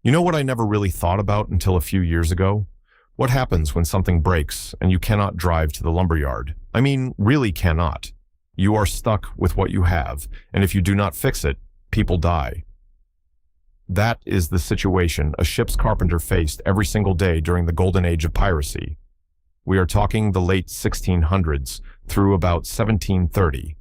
You know what I never really thought about until a few years ago? What happens when something breaks and you cannot drive to the lumberyard? I mean, really cannot. You are stuck with what you have, and if you do not fix it, people die. That is the situation a ship's carpenter faced every single day during the golden age of piracy. We are talking the late 1600s through about 1730.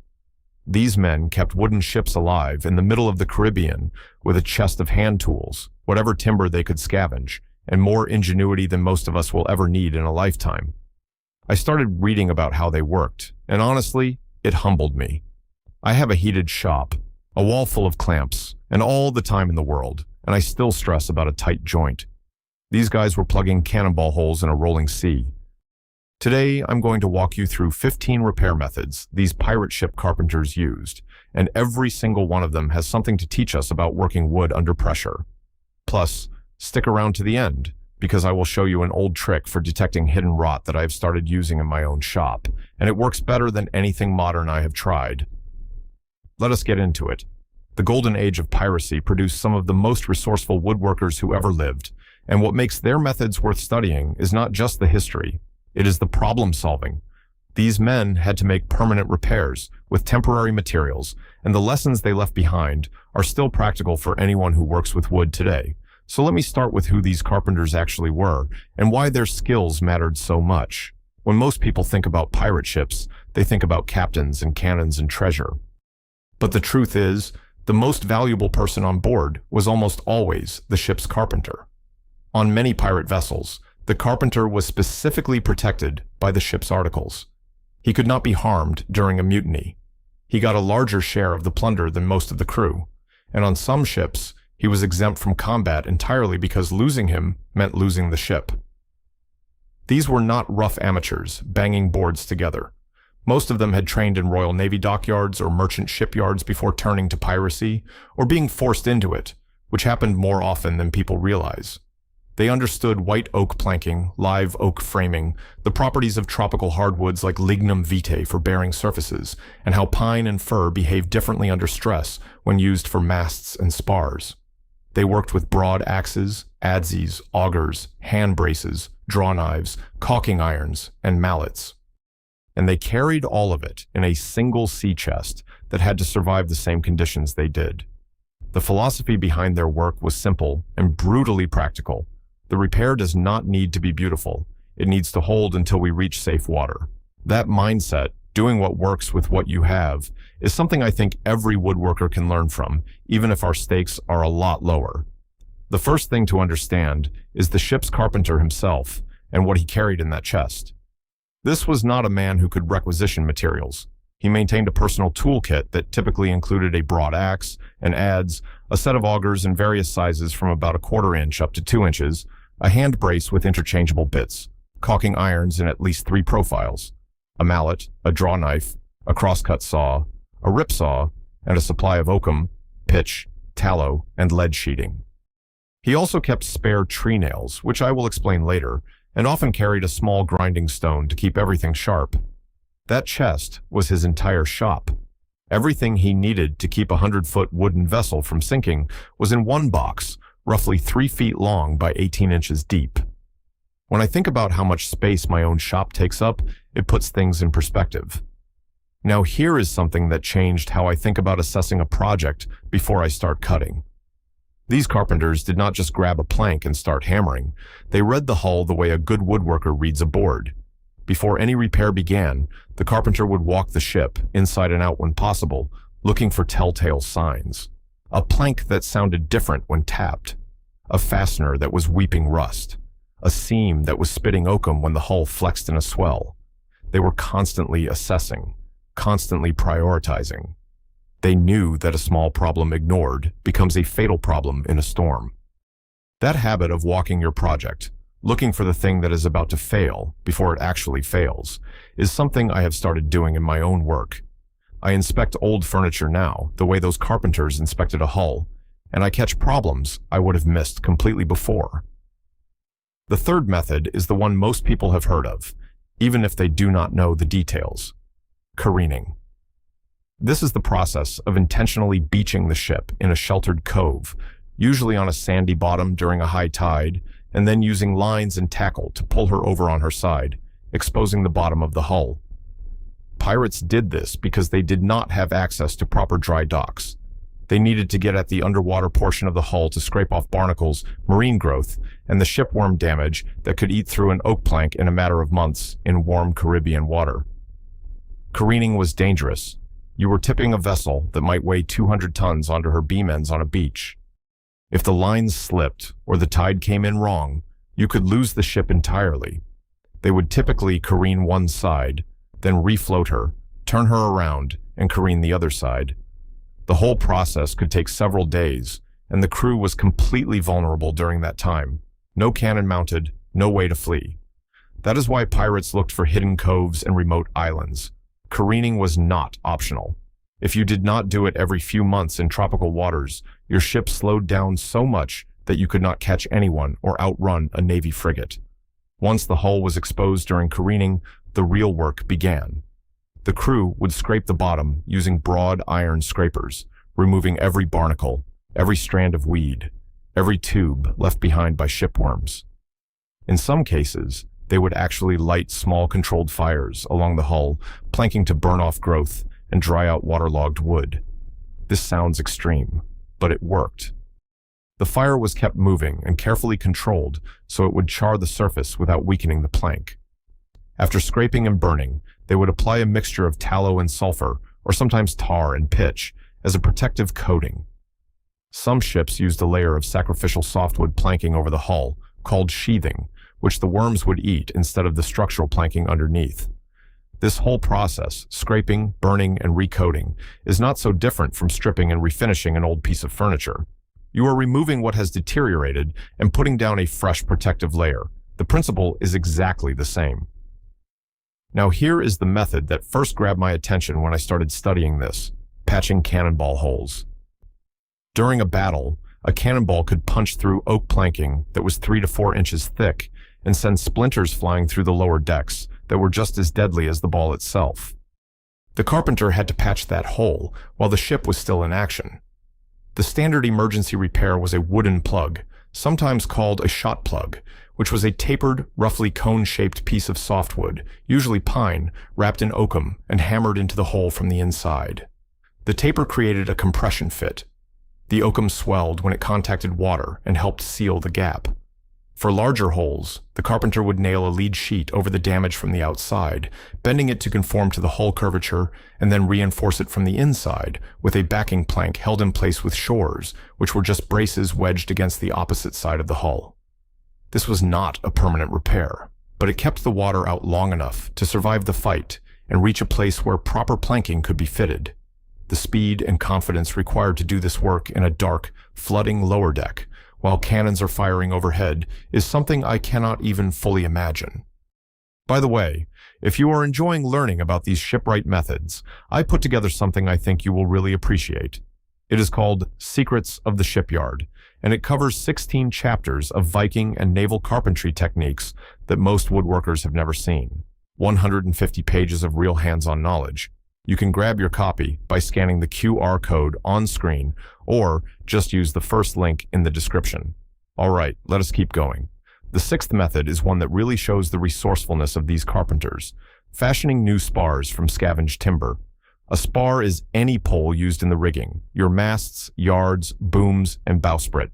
These men kept wooden ships alive in the middle of the Caribbean with a chest of hand tools, whatever timber they could scavenge, and more ingenuity than most of us will ever need in a lifetime. I started reading about how they worked, and honestly, it humbled me. I have a heated shop, a wall full of clamps, and all the time in the world, and I still stress about a tight joint. These guys were plugging cannonball holes in a rolling sea. Today, I'm going to walk you through 15 repair methods these pirate ship carpenters used, and every single one of them has something to teach us about working wood under pressure. Plus, stick around to the end, because I will show you an old trick for detecting hidden rot that I have started using in my own shop, and it works better than anything modern I have tried. Let us get into it. The golden age of piracy produced some of the most resourceful woodworkers who ever lived, and what makes their methods worth studying is not just the history, it is the problem solving. These men had to make permanent repairs with temporary materials, and the lessons they left behind are still practical for anyone who works with wood today. So let me start with who these carpenters actually were and why their skills mattered so much. When most people think about pirate ships, they think about captains and cannons and treasure. But the truth is, the most valuable person on board was almost always the ship's carpenter. On many pirate vessels, the carpenter was specifically protected by the ship's articles. He could not be harmed during a mutiny. He got a larger share of the plunder than most of the crew, and on some ships, he was exempt from combat entirely because losing him meant losing the ship. These were not rough amateurs banging boards together. Most of them had trained in Royal Navy dockyards or merchant shipyards before turning to piracy, or being forced into it, which happened more often than people realize. They understood white oak planking, live oak framing, the properties of tropical hardwoods like lignum vitae for bearing surfaces, and how pine and fir behave differently under stress when used for masts and spars. They worked with broad axes, adzes, augers, hand braces, draw knives, caulking irons, and mallets. And they carried all of it in a single sea chest that had to survive the same conditions they did. The philosophy behind their work was simple and brutally practical. The repair does not need to be beautiful. It needs to hold until we reach safe water. That mindset, doing what works with what you have, is something I think every woodworker can learn from, even if our stakes are a lot lower. The first thing to understand is the ship's carpenter himself and what he carried in that chest. This was not a man who could requisition materials. He maintained a personal toolkit that typically included a broad axe, an adze, a set of augers in various sizes from about 1/4 inch up to 2 inches, a hand brace with interchangeable bits, caulking irons in at least 3 profiles, a mallet, a draw knife, a crosscut saw, a rip saw, and a supply of oakum, pitch, tallow, and lead sheeting. He also kept spare tree nails, which I will explain later, and often carried a small grinding stone to keep everything sharp. That chest was his entire shop. Everything he needed to keep a 100-foot wooden vessel from sinking was in one box, roughly 3 feet long by 18 inches deep. When I think about how much space my own shop takes up, it puts things in perspective. Now here is something that changed how I think about assessing a project before I start cutting. These carpenters did not just grab a plank and start hammering. They read the hull the way a good woodworker reads a board. Before any repair began, the carpenter would walk the ship, inside and out when possible, looking for telltale signs. A plank that sounded different when tapped. A fastener that was weeping rust. A seam that was spitting oakum when the hull flexed in a swell. They were constantly assessing, constantly prioritizing. They knew that a small problem ignored becomes a fatal problem in a storm. That habit of walking your project, looking for the thing that is about to fail before it actually fails, is something I have started doing in my own work. I inspect old furniture now, the way those carpenters inspected a hull, and I catch problems I would have missed completely before. The third method is the one most people have heard of, even if they do not know the details: careening. This is the process of intentionally beaching the ship in a sheltered cove, usually on a sandy bottom during a high tide, and then using lines and tackle to pull her over on her side, exposing the bottom of the hull. Pirates did this because they did not have access to proper dry docks. They needed to get at the underwater portion of the hull to scrape off barnacles, marine growth, and the shipworm damage that could eat through an oak plank in a matter of months in warm Caribbean water. Careening was dangerous. You were tipping a vessel that might weigh 200 tons onto her beam ends on a beach. If the lines slipped or the tide came in wrong, you could lose the ship entirely. They would typically careen one side, then refloat her, turn her around, and careen the other side. The whole process could take several days, and the crew was completely vulnerable during that time. No cannon mounted, no way to flee. That is why pirates looked for hidden coves and remote islands. Careening was not optional. If you did not do it every few months in tropical waters, your ship slowed down so much that you could not catch anyone or outrun a Navy frigate. Once the hull was exposed during careening, the real work began. The crew would scrape the bottom using broad iron scrapers, removing every barnacle, every strand of weed, every tube left behind by shipworms. In some cases, they would actually light small controlled fires along the hull, planking to burn off growth and dry out waterlogged wood. This sounds extreme, but it worked. The fire was kept moving and carefully controlled so it would char the surface without weakening the plank. After scraping and burning, they would apply a mixture of tallow and sulfur, or sometimes tar and pitch, as a protective coating. Some ships used a layer of sacrificial softwood planking over the hull, called sheathing, which the worms would eat instead of the structural planking underneath. This whole process, scraping, burning, and recoating, is not so different from stripping and refinishing an old piece of furniture. You are removing what has deteriorated and putting down a fresh protective layer. The principle is exactly the same. Now here is the method that first grabbed my attention when I started studying this: patching cannonball holes. During a battle, a cannonball could punch through oak planking that was 3 to 4 inches thick and send splinters flying through the lower decks that were just as deadly as the ball itself. The carpenter had to patch that hole while the ship was still in action. The standard emergency repair was a wooden plug, sometimes called a shot plug, which was a tapered, roughly cone-shaped piece of softwood, usually pine, wrapped in oakum and hammered into the hole from the inside. The taper created a compression fit. The oakum swelled when it contacted water and helped seal the gap. For larger holes, the carpenter would nail a lead sheet over the damage from the outside, bending it to conform to the hull curvature, and then reinforce it from the inside with a backing plank held in place with shores, which were just braces wedged against the opposite side of the hull. This was not a permanent repair, but it kept the water out long enough to survive the fight and reach a place where proper planking could be fitted. The speed and confidence required to do this work in a dark, flooding lower deck, while cannons are firing overhead, is something I cannot even fully imagine. By the way, if you are enjoying learning about these shipwright methods, I put together something I think you will really appreciate. It is called Secrets of the Shipyard, and it covers 16 chapters of Viking and naval carpentry techniques that most woodworkers have never seen. 150 pages of real hands-on knowledge. You can grab your copy by scanning the QR code on screen or just use the first link in the description. All right, let us keep going. The sixth method is one that really shows the resourcefulness of these carpenters, fashioning new spars from scavenged timber. A spar is any pole used in the rigging, your masts, yards, booms, and bowsprit.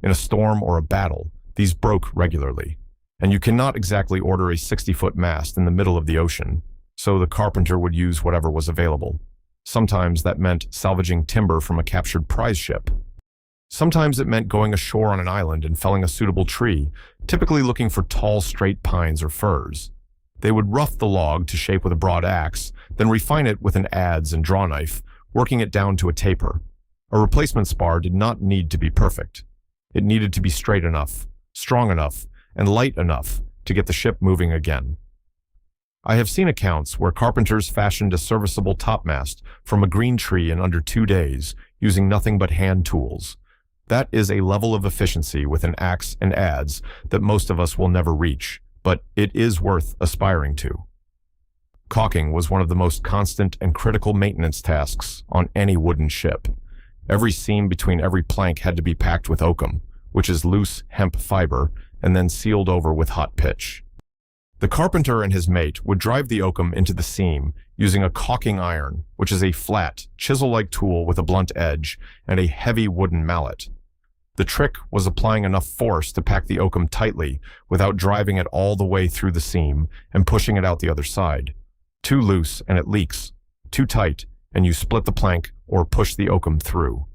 In a storm or a battle, these broke regularly, and you cannot exactly order a 60-foot mast in the middle of the ocean. So the carpenter would use whatever was available. Sometimes that meant salvaging timber from a captured prize ship. Sometimes it meant going ashore on an island and felling a suitable tree, typically looking for tall, straight pines or firs. They would rough the log to shape with a broad axe, then refine it with an adze and draw knife, working it down to a taper. A replacement spar did not need to be perfect. It needed to be straight enough, strong enough, and light enough to get the ship moving again. I have seen accounts where carpenters fashioned a serviceable topmast from a green tree in under 2 days, using nothing but hand tools. That is a level of efficiency with an axe and adze that most of us will never reach, but it is worth aspiring to. Caulking was one of the most constant and critical maintenance tasks on any wooden ship. Every seam between every plank had to be packed with oakum, which is loose hemp fiber, and then sealed over with hot pitch. The carpenter and his mate would drive the oakum into the seam using a caulking iron, which is a flat, chisel-like tool with a blunt edge and a heavy wooden mallet. The trick was applying enough force to pack the oakum tightly without driving it all the way through the seam and pushing it out the other side. Too loose and it leaks. Too tight and you split the plank or push the oakum through.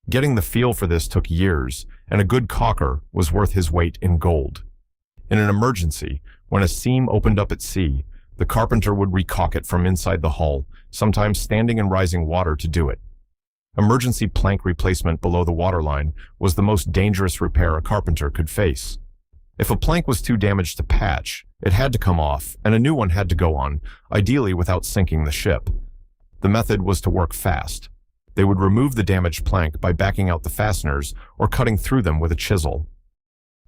Getting the feel for this took years, and a good caulker was worth his weight in gold. In an emergency, when a seam opened up at sea, the carpenter would recaulk it from inside the hull, sometimes standing in rising water to do it. Emergency plank replacement below the waterline was the most dangerous repair a carpenter could face. If a plank was too damaged to patch, it had to come off, and a new one had to go on, ideally without sinking the ship. The method was to work fast. They would remove the damaged plank by backing out the fasteners or cutting through them with a chisel.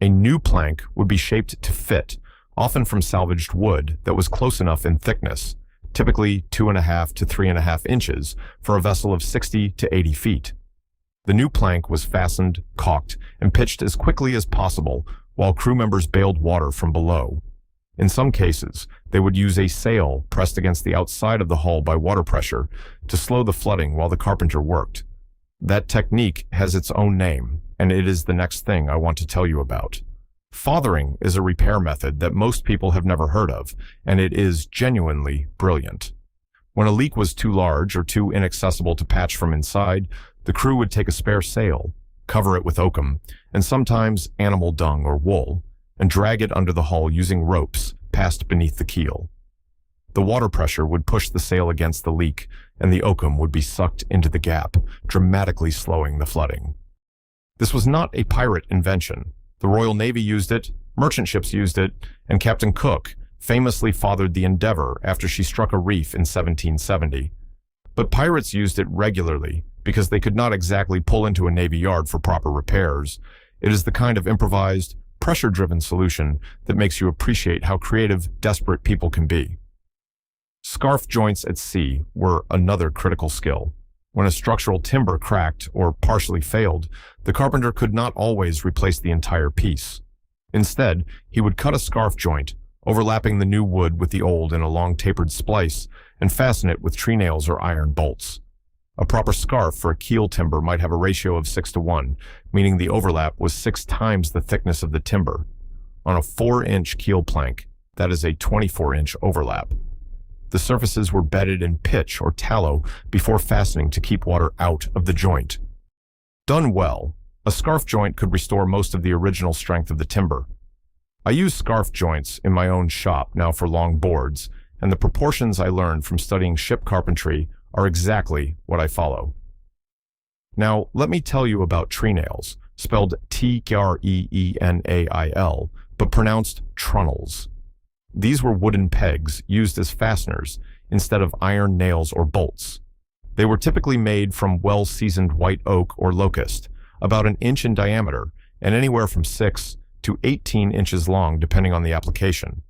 A new plank would be shaped to fit, often from salvaged wood that was close enough in thickness, typically 2.5 to 3.5 inches for a vessel of 60 to 80 feet. The new plank was fastened, caulked, and pitched as quickly as possible while crew members bailed water from below. In some cases, they would use a sail pressed against the outside of the hull by water pressure to slow the flooding while the carpenter worked. That technique has its own name, and it is the next thing I want to tell you about. Fathering is a repair method that most people have never heard of, and it is genuinely brilliant. When a leak was too large or too inaccessible to patch from inside, the crew would take a spare sail, cover it with oakum, and sometimes animal dung or wool, and drag it under the hull using ropes passed beneath the keel. The water pressure would push the sail against the leak, and the oakum would be sucked into the gap, dramatically slowing the flooding. This was not a pirate invention. The Royal Navy used it, merchant ships used it, and Captain Cook famously fathered the Endeavour after she struck a reef in 1770. But pirates used it regularly because they could not exactly pull into a Navy yard for proper repairs. It is the kind of improvised, pressure-driven solution that makes you appreciate how creative, desperate people can be. Scarf joints at sea were another critical skill. When a structural timber cracked or partially failed, the carpenter could not always replace the entire piece. Instead, he would cut a scarf joint, overlapping the new wood with the old in a long tapered splice, and fasten it with tree nails or iron bolts. A proper scarf for a keel timber might have a ratio of 6:1, meaning the overlap was 6 times the thickness of the timber. On a 4-inch keel plank, that is a 24-inch overlap. The surfaces were bedded in pitch or tallow before fastening to keep water out of the joint. Done well, a scarf joint could restore most of the original strength of the timber. I use scarf joints in my own shop now for long boards, and the proportions I learned from studying ship carpentry are exactly what I follow. Now, let me tell you about tree nails, spelled T-R-E-E-N-A-I-L, but pronounced trunnels. These were wooden pegs used as fasteners instead of iron nails or bolts. They were typically made from well-seasoned white oak or locust, about 1 inch in diameter and anywhere from 6 to 18 inches long depending on the application.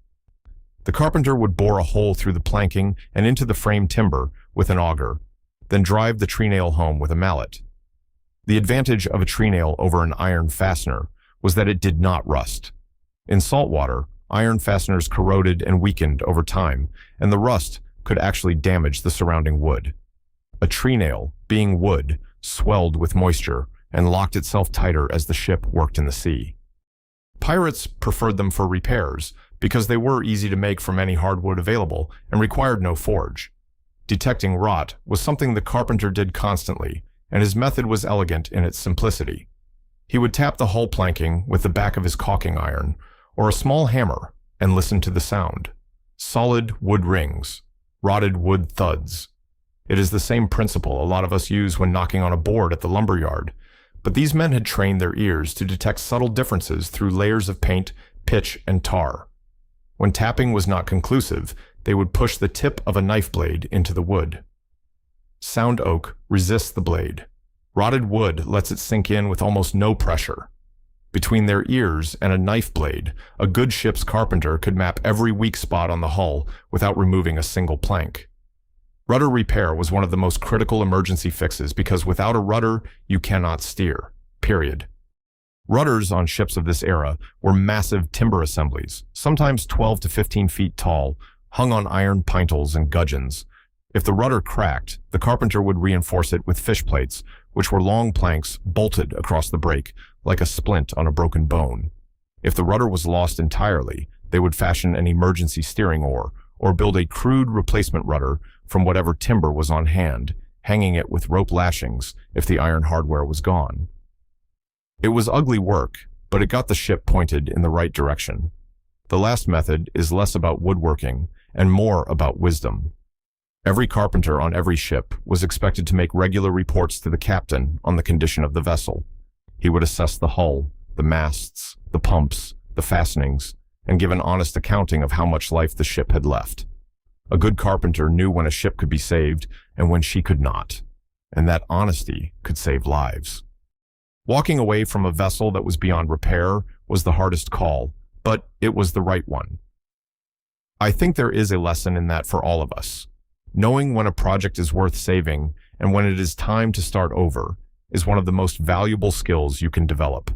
The carpenter would bore a hole through the planking and into the frame timber with an auger, then drive the tree nail home with a mallet. The advantage of a tree nail over an iron fastener was that it did not rust. In saltwater, iron fasteners corroded and weakened over time, and the rust could actually damage the surrounding wood. A tree nail, being wood, swelled with moisture and locked itself tighter as the ship worked in the sea. Pirates preferred them for repairs because they were easy to make from any hardwood available and required no forge. Detecting rot was something the carpenter did constantly, and his method was elegant in its simplicity. He would tap the hull planking with the back of his caulking iron, or a small hammer, and listen to the sound. Solid wood rings, rotted wood thuds. It is the same principle a lot of us use when knocking on a board at the lumber yard, but these men had trained their ears to detect subtle differences through layers of paint, pitch, and tar. When tapping was not conclusive, they would push the tip of a knife blade into the wood. Sound oak resists the blade. Rotted wood lets it sink in with almost no pressure. Between their ears and a knife blade, a good ship's carpenter could map every weak spot on the hull without removing a single plank. Rudder repair was one of the most critical emergency fixes because without a rudder, you cannot steer. Period. Rudders on ships of this era were massive timber assemblies, sometimes 12 to 15 feet tall, hung on iron pintles and gudgeons. If the rudder cracked, the carpenter would reinforce it with fish plates, which were long planks bolted across the break, like a splint on a broken bone. If the rudder was lost entirely, they would fashion an emergency steering oar, or build a crude replacement rudder from whatever timber was on hand, hanging it with rope lashings if the iron hardware was gone. It was ugly work, but it got the ship pointed in the right direction. The last method is less about woodworking and more about wisdom. Every carpenter on every ship was expected to make regular reports to the captain on the condition of the vessel. He would assess the hull, the masts, the pumps, the fastenings, and give an honest accounting of how much life the ship had left. A good carpenter knew when a ship could be saved and when she could not, and that honesty could save lives. Walking away from a vessel that was beyond repair was the hardest call, but it was the right one. I think there is a lesson in that for all of us. Knowing when a project is worth saving and when it is time to start over is one of the most valuable skills you can develop.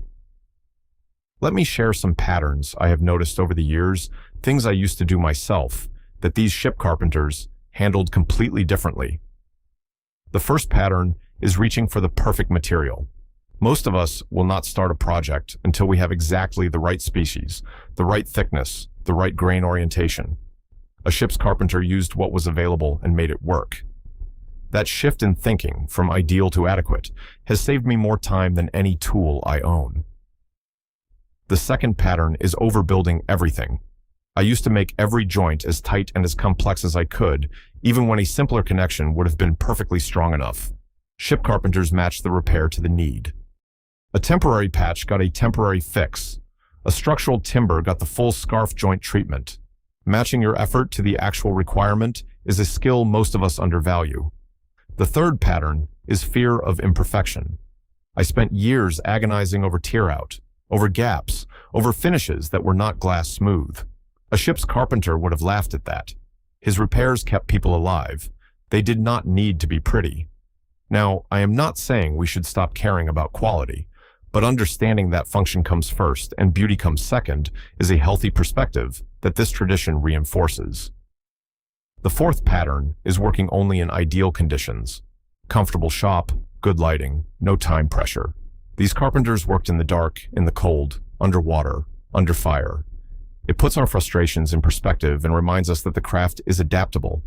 Let me share some patterns I have noticed over the years, things I used to do myself, that these ship carpenters handled completely differently. The first pattern is reaching for the perfect material. Most of us will not start a project until we have exactly the right species, the right thickness, the right grain orientation. A ship's carpenter used what was available and made it work. That shift in thinking from ideal to adequate has saved me more time than any tool I own. The second pattern is overbuilding everything. I used to make every joint as tight and as complex as I could, even when a simpler connection would have been perfectly strong enough. Ship carpenters matched the repair to the need. A temporary patch got a temporary fix. A structural timber got the full scarf joint treatment. Matching your effort to the actual requirement is a skill most of us undervalue. The third pattern is fear of imperfection. I spent years agonizing over tear out, over gaps, over finishes that were not glass smooth. A ship's carpenter would have laughed at that. His repairs kept people alive. They did not need to be pretty. Now, I am not saying we should stop caring about quality, but understanding that function comes first and beauty comes second is a healthy perspective that this tradition reinforces. The fourth pattern is working only in ideal conditions. Comfortable shop, good lighting, no time pressure. These carpenters worked in the dark, in the cold, underwater, under fire. It puts our frustrations in perspective and reminds us that the craft is adaptable.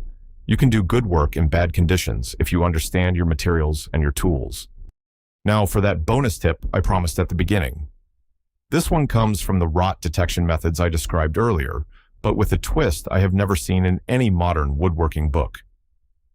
You can do good work in bad conditions if you understand your materials and your tools. Now for that bonus tip I promised at the beginning. This one comes from the rot detection methods I described earlier, but with a twist I have never seen in any modern woodworking book.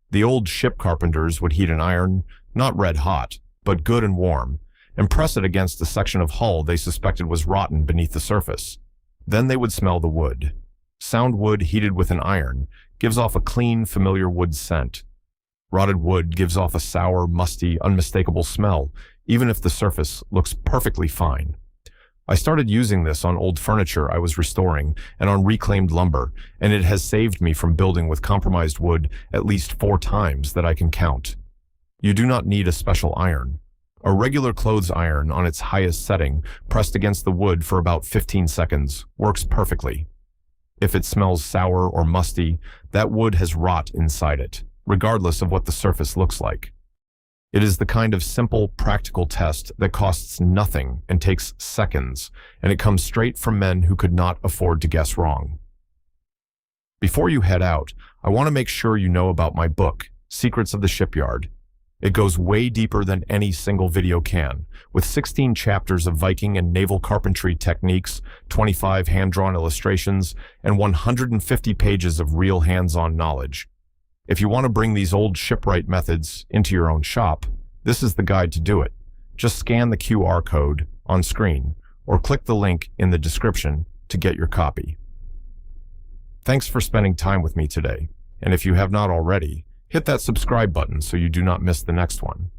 The old ship carpenters would heat an iron, not red hot, but good and warm, and press it against a section of hull they suspected was rotten beneath the surface. Then they would smell the wood. Sound wood heated with an iron gives off a clean, familiar wood scent. Rotted wood gives off a sour, musty, unmistakable smell, even if the surface looks perfectly fine. I started using this on old furniture I was restoring and on reclaimed lumber, and it has saved me from building with compromised wood at least 4 times that I can count. You do not need a special iron. A regular clothes iron on its highest setting, pressed against the wood for about 15 seconds, works perfectly. If it smells sour or musty, that wood has rot inside it, regardless of what the surface looks like. It is the kind of simple, practical test that costs nothing and takes seconds, and it comes straight from men who could not afford to guess wrong. Before you head out, I want to make sure you know about my book, Secrets of the Shipyard. It goes way deeper than any single video can, with 16 chapters of Viking and naval carpentry techniques, 25 hand-drawn illustrations, and 150 pages of real hands-on knowledge. If you want to bring these old shipwright methods into your own shop, this is the guide to do it. Just scan the QR code on screen or click the link in the description to get your copy. Thanks for spending time with me today, and if you have not already, hit that subscribe button so you do not miss the next one.